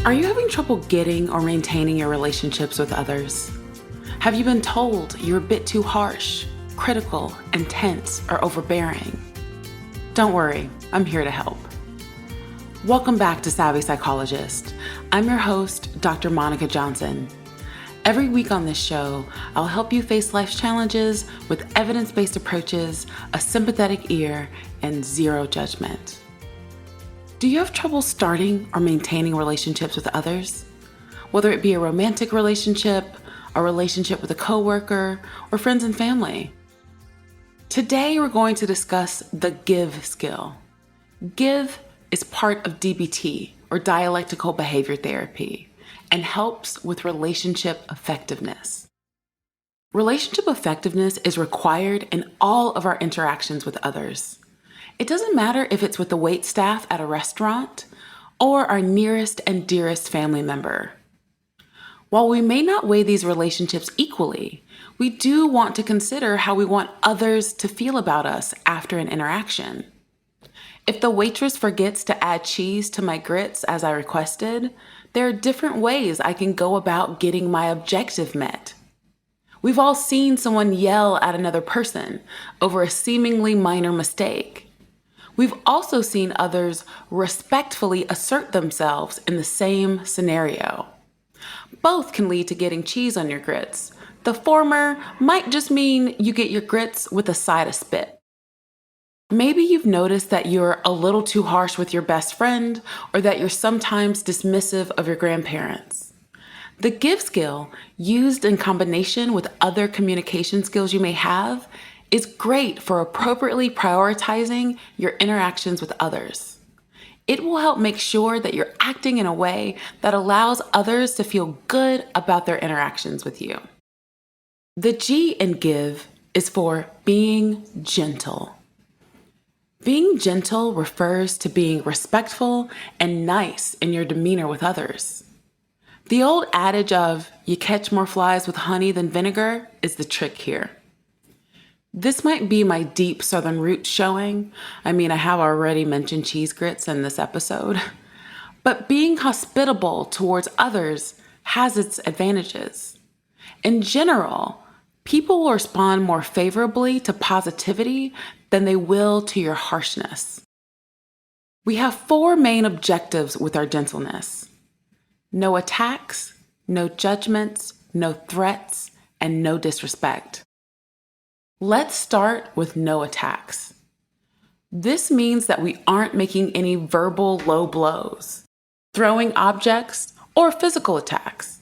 Are you having trouble getting or maintaining your relationships with others? Have you been told you're a bit too harsh, critical, intense, or overbearing? Don't worry, I'm here to help. Welcome back to Savvy Psychologist. I'm your host, Dr. Monica Johnson. Every week on this show, I'll help you face life's challenges with evidence-based approaches, a sympathetic ear, and zero judgment. Do you have trouble starting or maintaining relationships with others? Whether it be a romantic relationship, a relationship with a coworker, or friends and family. Today, we're going to discuss the give skill. Give is part of DBT, or dialectical behavior therapy, and helps with relationship effectiveness. Relationship effectiveness is required in all of our interactions with others. It doesn't matter if it's with the waitstaff at a restaurant or our nearest and dearest family member. While we may not weigh these relationships equally, we do want to consider how we want others to feel about us after an interaction. If the waitress forgets to add cheese to my grits as I requested, there are different ways I can go about getting my objective met. We've all seen someone yell at another person over a seemingly minor mistake. We've also seen others respectfully assert themselves in the same scenario. Both can lead to getting cheese on your grits. The former might just mean you get your grits with a side of spit. Maybe you've noticed that you're a little too harsh with your best friend, or that you're sometimes dismissive of your grandparents. The give skill, used in combination with other communication skills you may have, is great for appropriately prioritizing your interactions with others. It will help make sure that you're acting in a way that allows others to feel good about their interactions with you. The G in give is for being gentle. Being gentle refers to being respectful and nice in your demeanor with others. The old adage of you catch more flies with honey than vinegar is the trick here. This might be my deep Southern roots showing. I have already mentioned cheese grits in this episode. But being hospitable towards others has its advantages. In general, people will respond more favorably to positivity than they will to your harshness. We have 4 main objectives with our gentleness: no attacks, no judgments, no threats, and no disrespect. Let's start with no attacks. This means that we aren't making any verbal low blows, throwing objects, or physical attacks.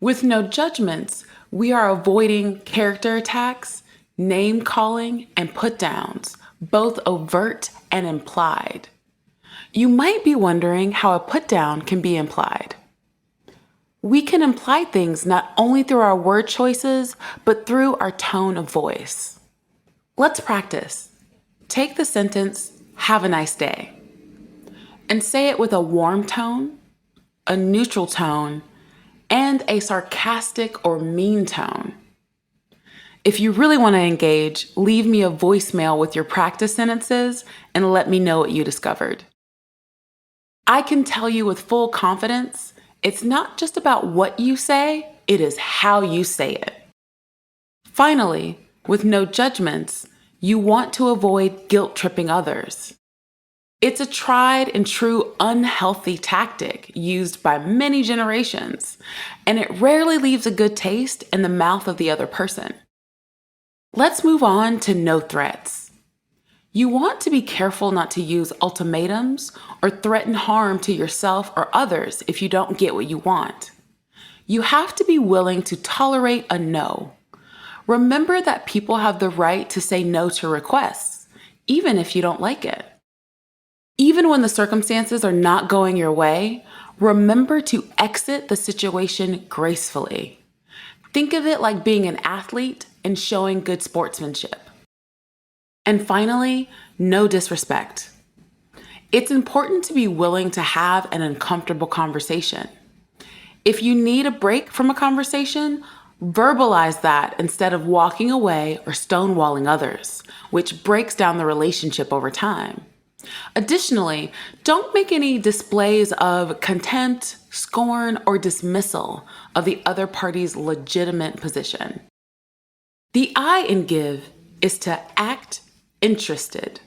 With no judgments, we are avoiding character attacks, name calling, and put downs, both overt and implied. You might be wondering how a put down can be implied. We can imply things not only through our word choices, but through our tone of voice. Let's practice. Take the sentence, "Have a nice day," and say it with a warm tone, a neutral tone, and a sarcastic or mean tone. If you really want to engage, leave me a voicemail with your practice sentences and let me know what you discovered. I can tell you with full confidence, it's not just about what you say, it is how you say it. Finally, with no judgments, you want to avoid guilt-tripping others. It's a tried and true unhealthy tactic used by many generations, and it rarely leaves a good taste in the mouth of the other person. Let's move on to no threats. You want to be careful not to use ultimatums or threaten harm to yourself or others if you don't get what you want. You have to be willing to tolerate a no. Remember that people have the right to say no to requests, even if you don't like it. Even when the circumstances are not going your way, remember to exit the situation gracefully. Think of it like being an athlete and showing good sportsmanship. And finally, no disrespect. It's important to be willing to have an uncomfortable conversation. If you need a break from a conversation, verbalize that instead of walking away or stonewalling others, which breaks down the relationship over time. Additionally, don't make any displays of contempt, scorn, or dismissal of the other party's legitimate position. The I in give is to act interested.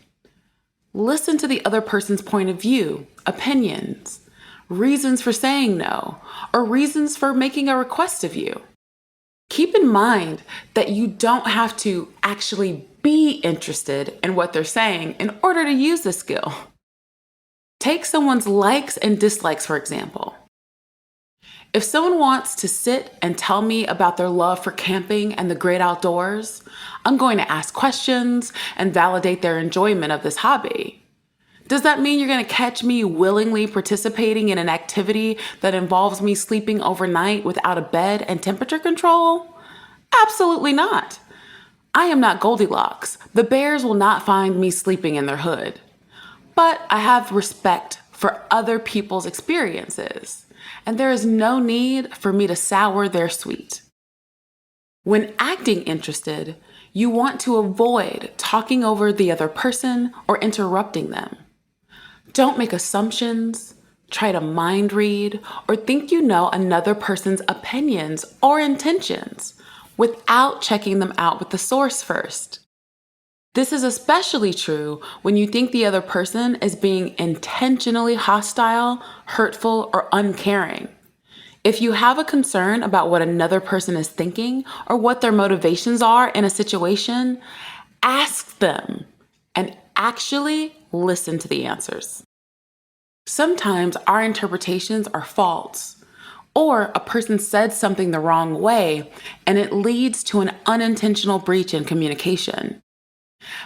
Listen to the other person's point of view, opinions, reasons for saying no, or reasons for making a request of you. Keep in mind that you don't have to actually be interested in what they're saying in order to use this skill. Take someone's likes and dislikes, for example. If someone wants to sit and tell me about their love for camping and the great outdoors, I'm going to ask questions and validate their enjoyment of this hobby. Does that mean you're going to catch me willingly participating in an activity that involves me sleeping overnight without a bed and temperature control? Absolutely not. I am not Goldilocks. The bears will not find me sleeping in their hood. But I have respect for other people's experiences, and there is no need for me to sour their sweet. When acting interested, you want to avoid talking over the other person or interrupting them. Don't make assumptions, try to mind read, or think you know another person's opinions or intentions without checking them out with the source first. This is especially true when you think the other person is being intentionally hostile, hurtful, or uncaring. If you have a concern about what another person is thinking or what their motivations are in a situation, ask them and actually listen to the answers. Sometimes our interpretations are false, or a person said something the wrong way and it leads to an unintentional breach in communication.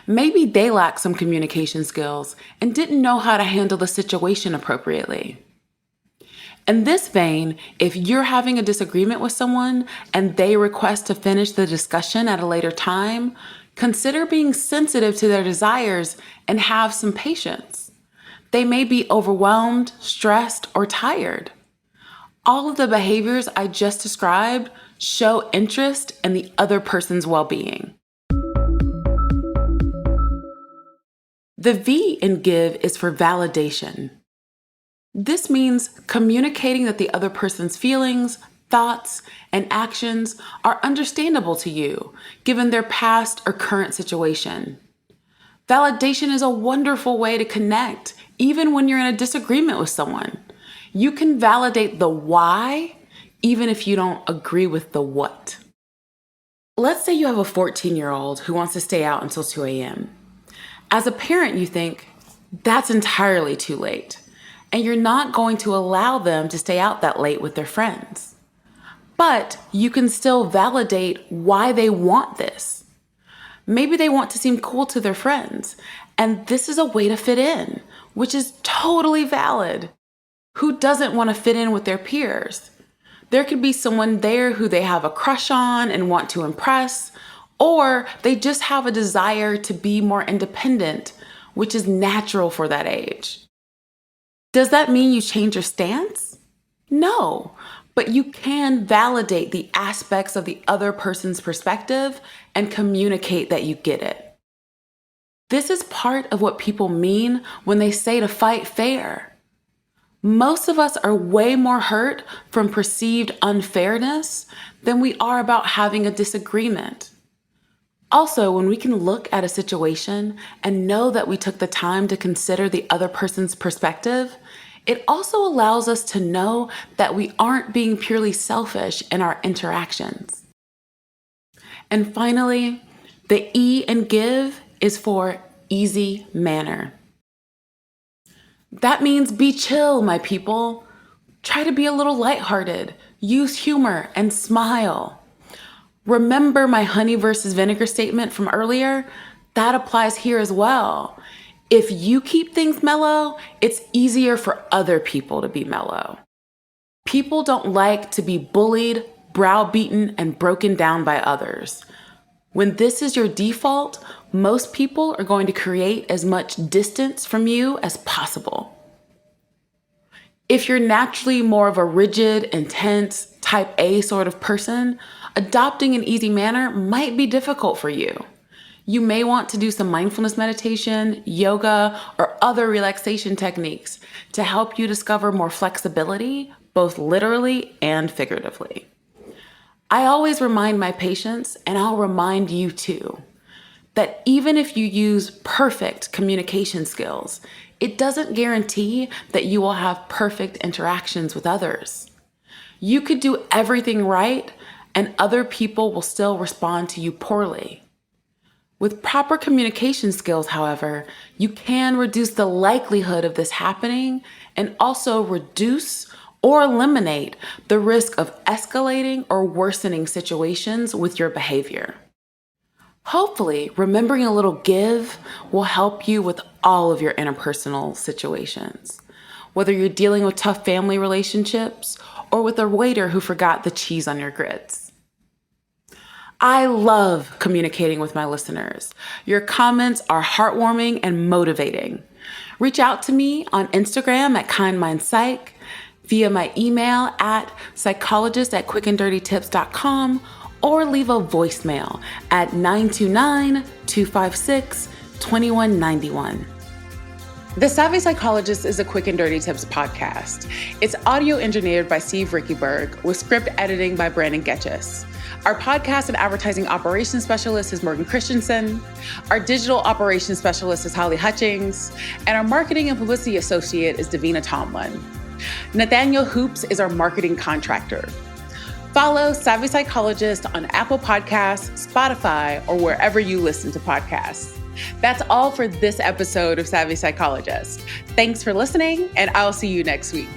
Maybe they lack some communication skills and didn't know how to handle the situation appropriately. In this vein, if you're having a disagreement with someone and they request to finish the discussion at a later time, consider being sensitive to their desires and have some patience. They may be overwhelmed, stressed, or tired. All of the behaviors I just described show interest in the other person's well-being. The V in give is for validation. This means communicating that the other person's feelings, thoughts, and actions are understandable to you, given their past or current situation. Validation is a wonderful way to connect, even when you're in a disagreement with someone. You can validate the why, even if you don't agree with the what. Let's say you have a 14-year-old who wants to stay out until 2 a.m. As a parent, you think, that's entirely too late, and you're not going to allow them to stay out that late with their friends. But you can still validate why they want this. Maybe they want to seem cool to their friends, and this is a way to fit in, which is totally valid. Who doesn't want to fit in with their peers? There could be someone there who they have a crush on and want to impress, or they just have a desire to be more independent, which is natural for that age. Does that mean you change your stance? No, but you can validate the aspects of the other person's perspective and communicate that you get it. This is part of what people mean when they say to fight fair. Most of us are way more hurt from perceived unfairness than we are about having a disagreement. Also, when we can look at a situation and know that we took the time to consider the other person's perspective, it also allows us to know that we aren't being purely selfish in our interactions. And finally, the E in give is for easy manner. That means be chill, my people. Try to be a little lighthearted, use humor, and smile. Remember my honey versus vinegar statement from earlier? That applies here as well. If you keep things mellow, it's easier for other people to be mellow. People don't like to be bullied, browbeaten, and broken down by others. When this is your default, most people are going to create as much distance from you as possible. If you're naturally more of a rigid, intense, type A sort of person, adopting an easy manner might be difficult for you. You may want to do some mindfulness meditation, yoga, or other relaxation techniques to help you discover more flexibility, both literally and figuratively. I always remind my patients, and I'll remind you too, that even if you use perfect communication skills, it doesn't guarantee that you will have perfect interactions with others. You could do everything right, and other people will still respond to you poorly. With proper communication skills, however, you can reduce the likelihood of this happening and also reduce or eliminate the risk of escalating or worsening situations with your behavior. Hopefully, remembering a little give will help you with all of your interpersonal situations, whether you're dealing with tough family relationships or with a waiter who forgot the cheese on your grits. I love communicating with my listeners. Your comments are heartwarming and motivating. Reach out to me on Instagram at KindMindPsych, via my email at psychologist@quickanddirtytips.com, or leave a voicemail at 929-256-2191. The Savvy Psychologist is a Quick and Dirty Tips podcast. It's audio engineered by Steve Rickyberg with script editing by Brandon Getchis. Our podcast and advertising operations specialist is Morgan Christensen. Our digital operations specialist is Holly Hutchings. And our marketing and publicity associate is Davina Tomlin. Nathaniel Hoops is our marketing contractor. Follow Savvy Psychologist on Apple Podcasts, Spotify, or wherever you listen to podcasts. That's all for this episode of Savvy Psychologist. Thanks for listening, and I'll see you next week.